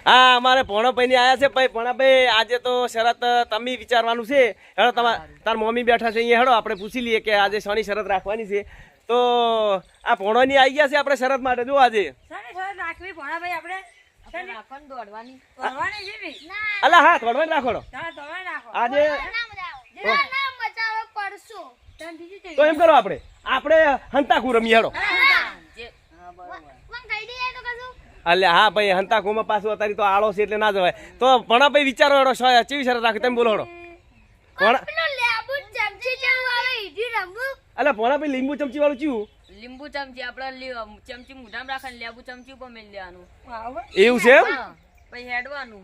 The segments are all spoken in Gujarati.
હા અમારે પોણાભાઈ ની આયા છે ભાઈ. પોણાભાઈ આજે તો શરત તમે વિચારવાનું છે. હેડો તાર મમ્મી બેઠા છે અહીંયા, હેડો આપણે પૂછી લઈએ કે આજે શાની શરત રાખવાની છે. તો આ પોણો ની આવી ગયા છે આપણે શરત માટે. જો આજે અલા હા થોડવાની રાખો આજે. તો એમ કરો આપણે હંતાકુ રમીએ હેડો. અલ્યા હા ભાઈ હંતાકુમાં પાછું અત્યારે તો આળો છે એટલે ના જવાય. તો ભણા ભાઈ વિચારો હેડો કેવી શરત રાખે તમે બોલો હેડો. અલ્યા ભણા ભાઈ લીંબુ ચમચી વાળું ચીવું? લીંબુ ચમચી આપડે ચમચી મુઢામાં રાખે લેબુ ચમચી ઉપર મેળ દેવાનું. એવું છે એમ? પછી હેડવાનું.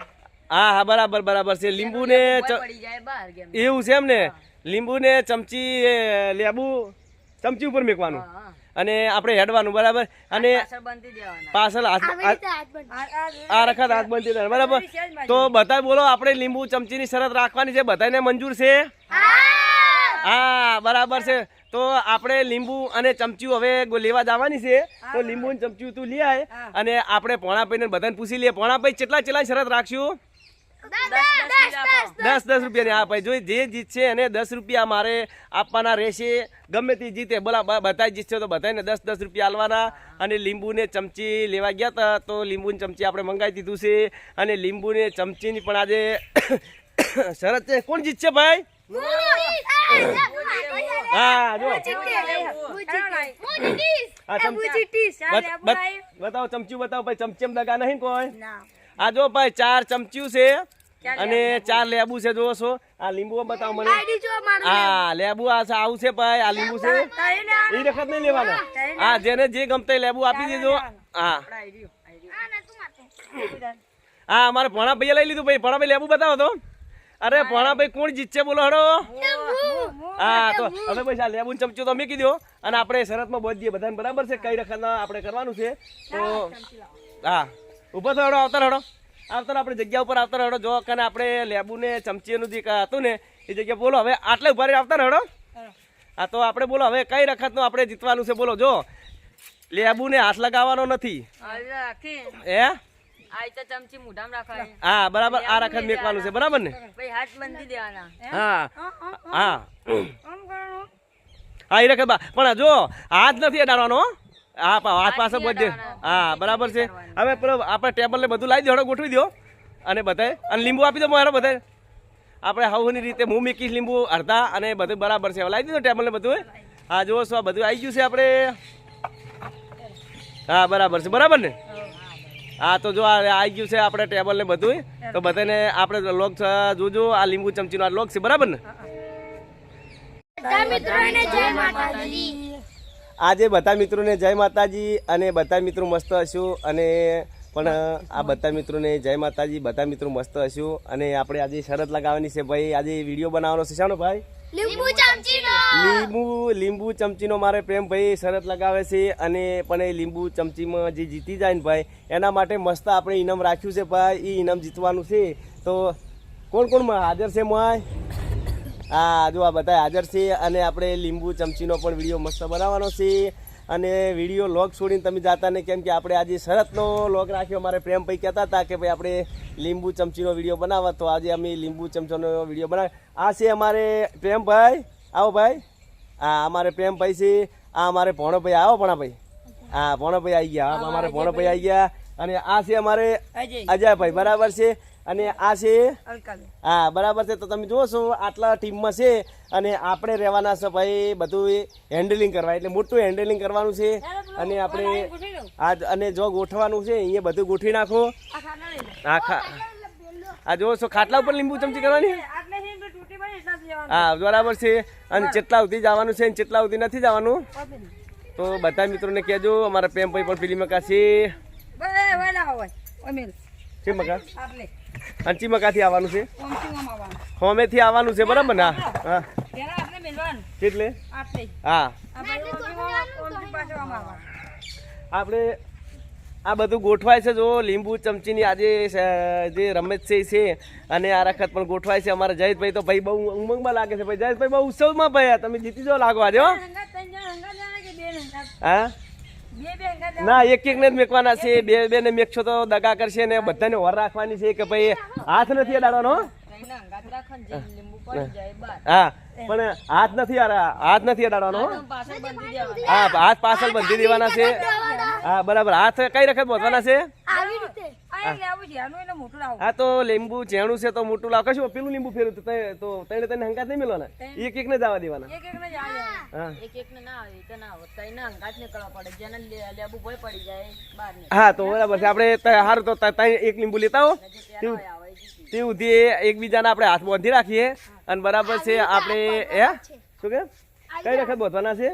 હા હા બરાબર છે. લીંબુ ને પડી જાય બહાર કેમ એવું છે એમ ને? લીંબુ ને ચમચી લેબુ ચમચી ઉપર મેકવાનું અને આપણે હેડવાનું બરાબર. અને પાછળ આ રખત હાથ બંધી દેવાના બરાબર. તો બધા બોલો આપણે લીંબુ ચમચી ની શરત રાખવાની છે. બધાને મંજૂર છે? હા બરાબર છે. તો આપણે લીંબુ અને ચમચી હવે લેવા જવાની છે. તો લીંબુ અને ચમચી તું લઈ આય અને આપણે પોણાભાઈ ને બધાને પૂછી લઈએ. પોણાભાઈ કેટલા શરત રાખશું? 10 રૂપિયાની. હા ભાઈ જોઈ જે જીતશે એને 10 રૂપિયા મારે આપવાના રહેશે. ગમે તે જીતે બોલા બધા જીતશે તો બધાને 10 રૂપિયા આલવાના. અને લીંબુ ને ચમચી લેવા ગયા હતા તો લીંબુ ને ચમચી આપણે મંગાવી દીધું છે. અને લીંબુ ને ચમચી ની પણ આજે શરત છે. કોણ જીતશે ભાઈ? હા જો બતાવો ચમચી બતાવો ભાઈ. ચમચી દગા નહીં કોઈ? આ જો ભાઈ 4 ચમચીયું છે અને 4 લેબુ છે. જોવો છો આ લીંબુ બતાવો મને. હા લેબુ આવું છે ભાઈ. આ લીંબુ છે એ વખત નહીં લેવાના. હા જેને જે ગમતા લેબુ આપી દેજો. હા હા અમારે ભણાભાઈ લઈ લીધું ભાઈ. ભણાભાઈ લેબુ બતાવો તો. અરે ભણાભાઈ કોણ જીતશે બોલો હેડો. હા તો હવે ભાઈ આ લેબુ ચમચો તો મૂકી દો અને આપણે શરતમાં બોધ દઈએ બધાને બરાબર છે. કઈ રખત આપણે કરવાનું છે. તો હા ઉભો થયો આવતા હેડો. આવતા આપણે જગ્યા ઉપર આવતા હેડો. જો કે આપણે લેબુ ને ચમચીનું જે હતું ને એ જગ્યા બોલો. હવે આટલે ઉભા રહી આવતા હેડો. હા તો આપણે બોલો હવે કઈ રખતનું આપણે જીતવાનું છે બોલો. જો લેબુ ને હાથ લગાવવાનો નથી. હા બરાબર. આ રખત મેકવાનું છે બરાબર ને? હાથ બંધી દેવાના. હા હા હા એ રખત પણ જો હાથ નથી અડાડવાનો. હા હાથ પાસે બધે. હા બરાબર છે. હવે આપણે ટેબલ ને બધું લાવી દો ગોઠવી દો અને બધાએ અને લીંબુ આપી દો મારે બધાએ. આપણે હવની રીતે હું મેકીશ લીંબુ અડધા અને બધું બરાબર છે. લાવી દીધું ટેબલ ને બધું. હા જુઓ છો બધું આવી ગયું છે આપણે. હા બરાબર છે બરાબર ને? હા તો જો આવી ગયું છે આપણે ટેબલ ને બધું. તો બધાને આપણે લોક જોજો આ લીંબુ ચમચીનો આ લોક છે બરાબર ને? આજે બધા મિત્રોને જય માતાજી. અને બધા મિત્રો મસ્ત હશું. અને પણ આ બધા મિત્રોને જય માતાજી. બધા મિત્રો મસ્ત હશું. અને આપણે આજે શરત લગાવવાની છે ભાઈ. આજે વિડીયો બનાવવાનો છે શાનો ભાઈ? લીંબુ ચમચીનો મારે પ્રેમ ભાઈ શરત લગાવે છે. અને પણ એ લીંબુ ચમચીમાં જે જીતી જાય ને ભાઈ એના માટે મસ્ત આપણે ઇનામ રાખ્યું છે ભાઈ. એ ઇનામ જીતવાનું છે. તો કોણ હાજર છે મોય? હા જો આ બધા હાજર છે. અને આપણે લીંબુ ચમચીનો પણ વિડીયો મસ્ત બનાવવાનો છે. અને વિડીયો લોગ છોડીને તમે જાતા ને કેમ કે આપણે આજે શરતનો લોગ રાખ્યો. અમારે પ્રેમભાઈ કહેતા હતા કે ભાઈ આપણે લીંબુ ચમચીનો વિડીયો બનાવવા. તો આજે અમે લીંબુ ચમચીનો વિડીયો બનાવ્યો. આ છે અમારે પ્રેમભાઈ. આવો ભાઈ. હા અમારે પ્રેમભાઈ છે. આ અમારે ભણોભાઈ. આવો ભણાભાઈ. હા ભણોભાઈ આવી ગયા. અમારે ભણોભાઈ આવી ગયા. અને આ છે અમારે અજયભાઈ બરાબર છે. અને આ છે હા બરાબર છે. તો તમે જુઓ છો આટલા ટીમમાં છે. અને આપણે રહેવાના છે ભાઈ બધું હેન્ડલિંગ કરવા. એટલે મોટું હેન્ડલિંગ કરવાનું છે. અને આપણે અને જો ગોઠવાનું છે અહીંયા બધું ગોઠવી નાખો. આ જુઓ છો ખાટલા ઉપર લીંબુ ચમચી કરવાની. હા બરાબર છે. અને કેટલા સુધી જવાનું છે કેટલા સુધી નથી જવાનું તો બધા મિત્રોને કહેજો. અમારા પ્રેમભાઈ પણ પેલી મકા છે. મકા અંચી મકાથી આવવાનું છે. હોમેથી આવવાનું છે બરાબર ને? હા એટલે હા આપણે આ બધું ગોઠવાય છે. જો લીંબુ ચમચીની આજે જે રમત છે અને આ રખત પણ ગોઠવાય છે. અમારા જયેશભાઈ તો ભાઈ બહુ ઉમંગમાં લાગે છે. ભાઈ જયેશભાઈ બહુ ઉત્સવમાં ભાઈ તમે જીતી જાઓ લાગો આજે. હા ના એક ને જ મેકવાના છે, બે ને મેકશો તો દગા કરશે ને બધાને વર રાખવાની છે કે ભાઈ હાથ નથી અડાડવાનો હો. હા પણ હાથ નથી અડાડવાનો હો. હા હાથ પાછળ બંધી દેવાના છે. હા બરાબર. હાથ કઈ વખત બાંધવાના છે? હા તો લીંબુ ઝેણું છે તો મોટું લાવ. કશું પેલું લીંબુ ફેરવું તો તને હંગાત નહીં મેળવાના, એક ને જવા દેવાના. હા તો બરાબર છે. આપણે સારું તો એક લીંબુ લેતા હો તે સુધી એકબીજાને આપણે હાથ બાંધી રાખીએ અને બરાબર છે. આપણે શું કે કઈ વખત બાંધવાના છે?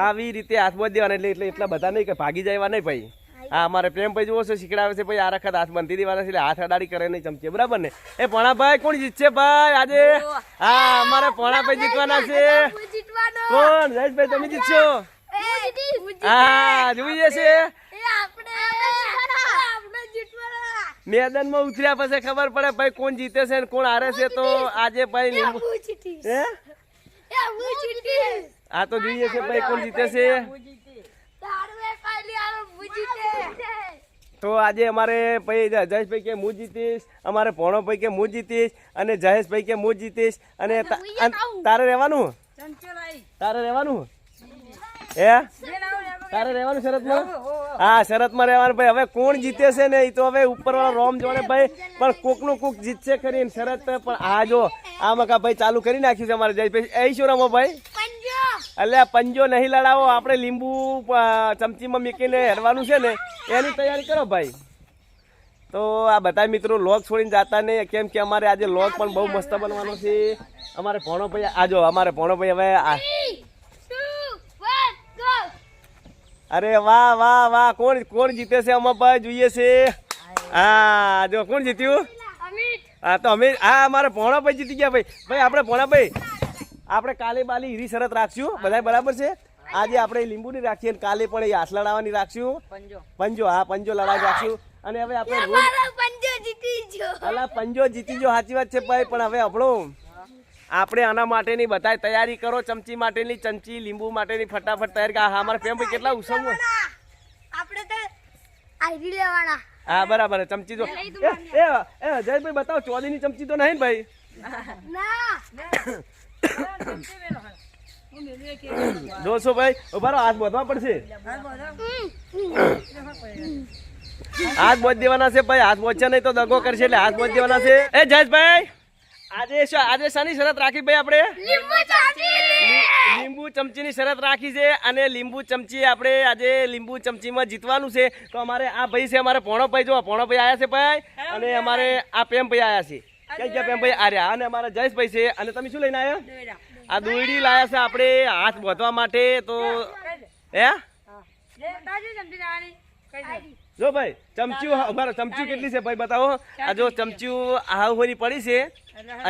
આવી રીતે હાથ બાંધી દેવાના. એટલે એટલા બધા નહીં કે ભાગી જાય નહીં ભાઈ. હા અમારે પ્રેમભાઈ જોવો છો શીખડાવે છે ભાઈ. આ વખત હાથ બાંધી દેવાના છે એટલે હાથ અડાડી કરે નહીં ચમચે. બરાબર ને? એ પોણાભાઈ કોણ જીતશે ભાઈ આજે? હા અમારે પોણાભાઈ જીતવાના છે. કોણ? જયેશભાઈ તમે જીતશો. હા જોઈએ છે. મેદાનમાં ઉતર્યા પછી ખબર પડે ભાઈ કોણ જીતે છે ને કોણ હારે છે. તો આજે ભાઈ લીંબુ હા તો જોઈએ છે ભાઈ કોણ જીતે છે. તો આજે અમારે ભાઈ જયેશભાઈ કે હું જીતીશ, અમારે ભોણોભાઈ કે હું જીતીશ અને જયેશભાઈ કે હું જીતીશ. અને તારે રહેવાનું તારે રહેવાનું શરતમાં. હા શરતમાં રહેવાનું ભાઈ. હવે કોણ જીતે છે ને એ તો હવે ઉપરવાળો રોમ જોડે ભાઈ. પણ કોકનું કોક જીતશે ખરી શરત. પણ આ જો આમાં કા ભાઈ ચાલુ કરી નાખ્યું છે અમારે જયેશભાઈ. એ શું રમો ભાઈ? એટલે પંજો નહીં લડાવો, આપણે લીંબુ ચમચીમાં મૂકીને હેરવાનું છે ને એની તૈયારી કરો ભાઈ. તો આ બધા મિત્રો લોગ છોડીને જતા નહીં, કેમ કે અમારે આજે લોગ પણ બહુ મસ્ત બનવાનો છે. અમારે ભોણોભાઈ આજો અમારે ભોણોભાઈ હવે અરે વાહ વાહ વાહ. કોણ જીતે છે અમાર ભાઈ? જોઈએ છે. હા જો કોણ જીત્યું? હા તો અમે હા અમારે ભોણાભાઈ જીતી ગયા ભાઈ. ભાઈ આપણે ભોણાભાઈ આપણે કાલે બાલી હીરી શરત રાખશું બધા બરાબર છે. આજે આપણે લીંબુની રાખીએ અને કાલે પણ એ હાથ લડાવવાની રાખશું. પંજો હા પંજો લડાવી રાખશું. અને હવે આપણે પંજો જીતી જો સાચી વાત છે ભાઈ. પણ હવે આપણે આના માટેની બધા તૈયારી કરો. ચમચી માટેની ચમચી, લીંબુ માટેની ફટાફટ તૈયારી. હા અમારે ફેમ ભાઈ કેટલા ઉત્સવ હા બરાબર. ચમચી તો જયેશભાઈ બતાવો ચોદીની ચમચી તો નહીં ભાઈ? જોશો ભાઈ ઉભારો હાથ બાંધવા પડશે. હાથ બાંધી દેવાના છે ભાઈ. હાથ બાંધશે નહીં તો દગો કરશે એટલે હાથ બાંધી દેવાના છે. એ જયેશભાઈ આજે શાની શરત રાખી ભાઈ? આપણે લીંબુ ચમચીની શરત રાખી છે. અને લીંબુ ચમચી આપણે આજે લીંબુ ચમચીમાં જીતવાનું છે. તો અમારે આ ભાઈ છે અમારે ભોણોભાઈ. જો ભોણોભાઈ આવ્યા છે ભાઈ. અને અમારે આ પ્રેમભાઈ આવ્યા છે. ક્યાં ક્યાં પ્રેમભાઈ આર્યા. અને અમારા જયેશભાઈ છે. અને તમે શું લઈને આવ્યા? આ દોયડી લાયા છે આપણે હાથ બાંધવા માટે. તો જો ભાઈ ચમચીઓ અમારે ચમચીઓ કેટલી છે ભાઈ બતાવો. આ જો ચમચીઓ હાવહોની પડી છે.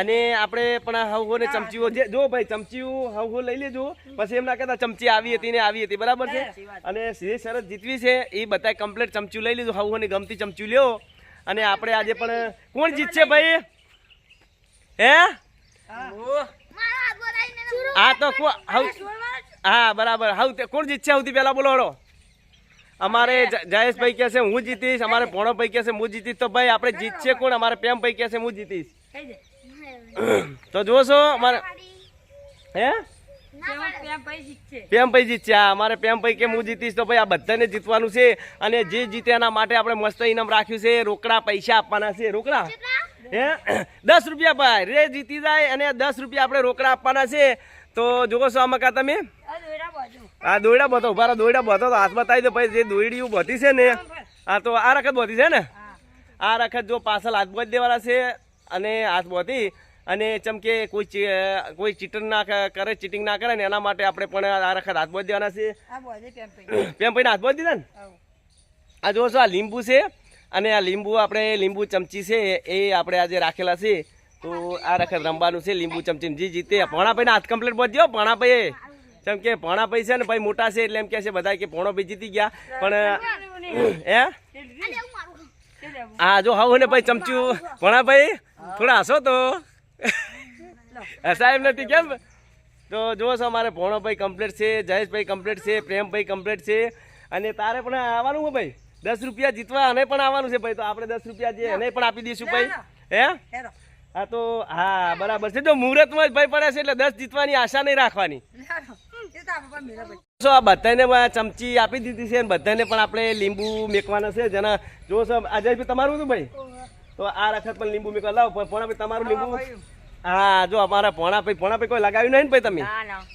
અને આપણે પણ હાવહો ને ચમચીઓ જો ભાઈ ચમચીઓ હાવહો લઈ લેજો. પછી એમ ના કહેતા ચમચી આવી હતી ને આવી હતી. બરાબર છે. અને જે શરત જીતવી છે એ બધા કમ્પ્લીટ ચમચીઓ લઈ લીધું. હાવહો ની ગમતી ચમચીઓ લ્યો. અને આપણે આજે પણ કોણ જીતશે ભાઈ? હા તો હા બરાબર. કોણ જીતશે સૌથી પહેલા બોલો? અમારે જયેશભાઈ કહે છે હું જીતીશ, અમારે ભોણોભાઈ કહે છે હું જીતીશ. તો ભાઈ આપણે જીતશે કોણ? અમારે પ્રેમભાઈ કહે છે હું જીતીશ. તો જોશો અમારે પ્રેમભાઈ જીતશે. હા અમારે પ્રેમભાઈ કે હું જીતીશ. તો ભાઈ આ બધાને જીતવાનું છે. અને જે જીતે એના માટે આપણે મસ્ત ઇનામ રાખ્યું છે. રોકડા પૈસા આપવાના છે. રોકડા 10 રૂપિયા ભાઈ. રે જીતી જાય અને 10 રૂપિયા આપણે રોકડા આપવાના છે. તો જોશો આમાં કા તમે આ દોયડા બધો ઉભા દોયડા બધો તો હાથ બતાવી દો ભાઈ. જે દોયડીઓ બધી છે ને આ તો આ રખત બધી છે ને આ રખત જો પાછળ હાથ બાંધી દેવાના છે. અને હાથ બાંધી અને ચમકે કોઈ ચીટર ના કરે, ચીટિંગ ના કરે ને એના માટે આપણે પણ આ રખત હાથ બાંધી દેવાના છે. પ્રેમભાઈને હાથ બાંધી દીધા ને. આ જોશો આ લીંબુ છે. અને આ લીંબુ આપણે લીંબુ ચમચી છે એ આપણે આજે રાખેલા છે. તો આ રખત રમવાનું છે લીંબુ ચમચી. જી જીતે ભોણાભાઈને હાથ કમ્પ્લીટ બાંધી દો. ભોણાભાઈ કેમ કે ભોણાભાઈ છે ને ભાઈ મોટા છે એટલે એમ કે છે બધા કે ભોણોભાઈ જીતી ગયા. પણ હા જો હાવ ને ભાઈ ચમચું ભોણાભાઈ થોડા હસો તો હસાય એમ નથી કેમ. તો જો છો અમારે ભોણોભાઈ કમ્પ્લીટ છે, જયેશભાઈ કમ્પ્લીટ છે, પ્રેમભાઈ કમ્પ્લીટ છે. અને તારે પણ આવવાનું છે ભાઈ 10 રૂપિયા જીતવા અને પણ આવવાનું છે ભાઈ તો આપણે 10 રૂપિયા જે એને પણ આપી દઈશું ભાઈ હે હા તો હા બરાબર છે જો મુહૂર્તમાં જ ભાઈ પડે છે એટલે 10 જીતવાની આશા નહીં રાખવાની આ બધાને ચમચી આપી દીધી છે અને બધાને પણ આપણે લીંબુ મેકવાના છે જેના જો અજયભાઈ તમારું શું ભાઈ તો આ વખત પણ લીંબુ મેકવા લાવો પણ ભાઈ તમારું લીંબુ હા જો અમારા ભોણાભાઈ કોઈ લગાવ્યું નહીં ને ભાઈ તમે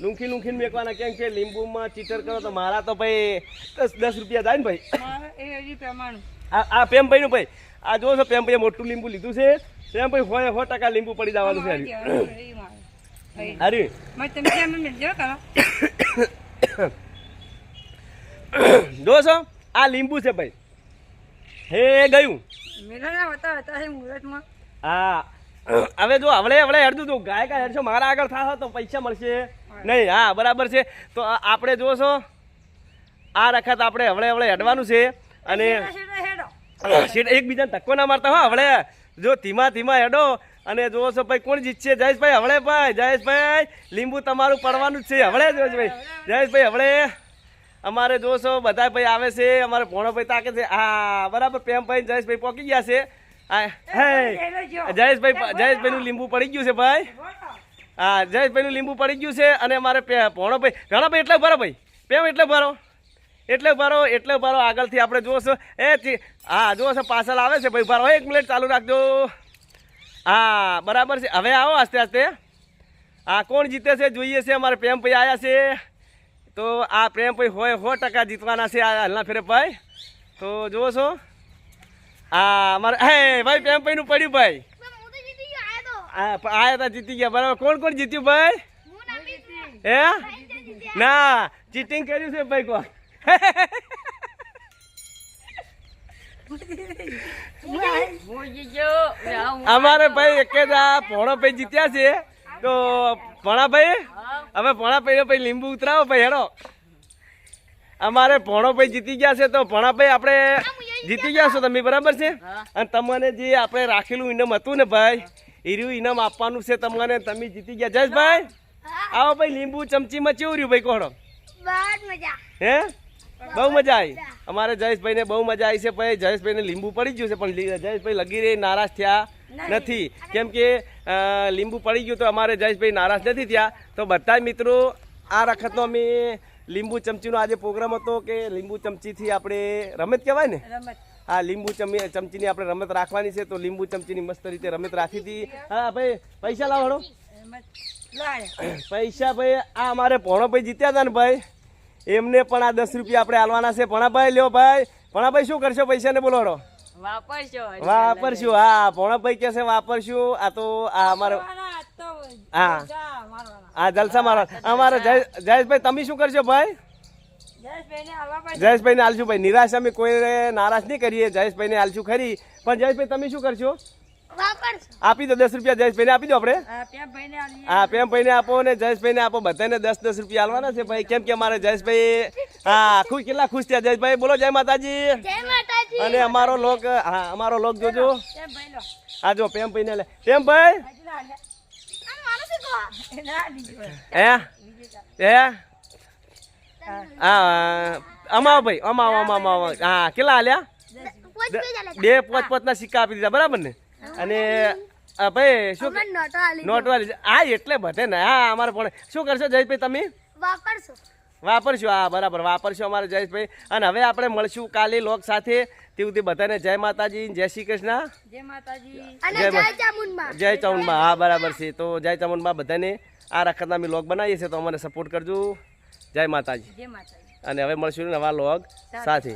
લૂંખી મેકવાના કેમ કે લીંબુમાં ચીટર કરો તો મારા તો ભાઈ 10 રૂપિયા જાય ને ભાઈ આ પેમભાઈ નું ભાઈ આ જો છો પેમભાઈ મોટું લીંબુ લીધું છે પેમભાઈ 100% લીંબુ પડી જવાનું છે હરી જો છો આ લીંબુ છે ભાઈ હે ગયું હા હવે જો હવળે હેડતું તું ગાય હેડશો મારા આગળ થાશો તો પૈસા મળશે નહીં હા બરાબર છે તો આપણે જો છો આ વખત આપણે હવળે હેડવાનું છે અને એકબીજાને ધક્કો ના મારતા હો હવળે જો ધીમા હેડો અને જો છો ભાઈ કોણ જીતશે જયેશભાઈ હવળે ભાઈ જયેશભાઈ લીંબુ તમારું પડવાનું જ છે હવળે જયેશભાઈ હવળે અમારે જો છો બધા ભાઈ આવે છે અમારે ભોણો ભાઈ તાકે છે હા બરાબર પ્રેમભાઈ જયેશભાઈ પહોંચી ગયા છે જયેશભાઈ નું લીંબુ પડી ગયું છે ભાઈ હા જયેશભાઈ નું લીંબુ પડી ગયું છે અને અમારે ભોણો ભાઈ ઘણા ભાઈ એટલે ભરો ભાઈ પ્રેમ એટલે ભરો આગળથી આપણે જોશો હા જોશો પાછળ આવે છે ભાઈ ભરો 1 મિનિટ ચાલુ રાખજો હા બરાબર છે હવે આવો આસ્તે હા કોણ જીતે છે જોઈએ છે અમારે પ્રેમભાઈ આવ્યા છે તો આ પ્રેમભાઈ હોય 100% જીતવાના છે આ હાલના ફેરે ભાઈ તો જુઓ છો હા અમારે હે ભાઈ પ્રેમભાઈ નું પડ્યું ભાઈ આયા તા જીતી ગયા બરાબર કોણ જીત્યું ભાઈ હે ના ચીટિંગ કર્યું છે ભાઈ કોણ અમારે ભાઈ એક જ આ ભોણો ભાઈ જીત્યા છે તો ભોણાભાઈ હવે ભોણાભાઈ ભાઈ લીંબુ ઉતરાવો ભાઈ હેડો અમારે ભોણોભાઈ જીતી ગયા છે તો ભોણાભાઈ આપણે જીતી ગયા છો તમે બરાબર છે અને તમને જે આપણે રાખેલું ઇનામ હતું ને ભાઈ એર્યું ઇનામ આપવાનું છે તમને તમે જીતી ગયા જયેશભાઈ આવો ભાઈ લીંબુ ચમચીમાં કેવું રહ્યું ભાઈ કોહડો હે બહુ મજા આવી અમારે જયેશભાઈ ને બહુ મજા આવી છે ભાઈ જયેશભાઈ ને લીંબુ પડી ગયું છે પણ જયેશભાઈ લગી રહી નારાજ થયા નથી કેમ કે લીંબુ પડી ગયું તો અમારે જયેશભાઈ નારાજ નથી થયા તો બધા મિત્રો આ વખતનો અમે લીંબુ ચમચીનો આજે પ્રોગ્રામ હતો કે લીંબુ ચમચીથી આપણે રમત કહેવાય ને હા લીંબુ ચમચીની આપણે રમત રાખવાની છે તો લીંબુ ચમચીની મસ્ત રીતે રમત રાખી હતી હા ભાઈ પૈસા લાવવાનો પૈસા ભાઈ આ અમારે ભોણાભાઈ જીત્યા હતા ને ભાઈ એમને પણ આ 10 રૂપિયા આપણે આલવાના છે ભોણાભાઈ લ્યો ભાઈ ભોણાભાઈ શું કરશો પૈસા ને બોલો વાપરશું હા ભોણાભાઈ કે છે વાપરશું આ તો આ અમારે હા જલસા મારો અમારે જયેશભાઈ તમે શું કરશો ભાઈ જયેશભાઈ ને આલશું ભાઈ નિરાશ અમે કોઈ નારાજ નહીં કરીએ જયેશભાઈ ને આલશું ખરી પણ જયેશભાઈ તમે શું કરશો આપી દો 10 રૂપિયા જયેશભાઈ ને આપી દો આપણે હા પ્રેમભાઈ ને આપો ને જયેશભાઈ ને આપો બધાને 10 રૂપિયા આલવાના છે ભાઈ કેમ કે અમારે જયેશભાઈ હા કેટલા ખુશ થયા જયેશભાઈ બોલો જય માતાજી અને અમારો લોક જોજો હા જો પ્રેમભાઈ ને લે પ્રેમભાઈ અમાવો ભાઈ અમાવો હા કેટલા આલ્યા 2 5 ના સિક્કા આપી દીધા બરાબર ને અને ભાઈ શું નોટ વાળી હા એટલે બધે ને હા અમારે પણ શું કરશો જયેશભાઈ તમે વાપરશું હા બરાબર વાપરશું અમારે જયેશભાઈ અને હવે આપણે મળશું કાલે લોક સાથે તે બધાને જય માતાજી જય શ્રી કૃષ્ણ જય ચામુંડમાં હા બરાબર છે તો જય ચામુંડમાં બધાને આ વખતના અમે લોગ બનાવીએ છીએ તો અમને સપોર્ટ કરજો જય માતાજી અને હવે મળશું નવા લોગ સાથે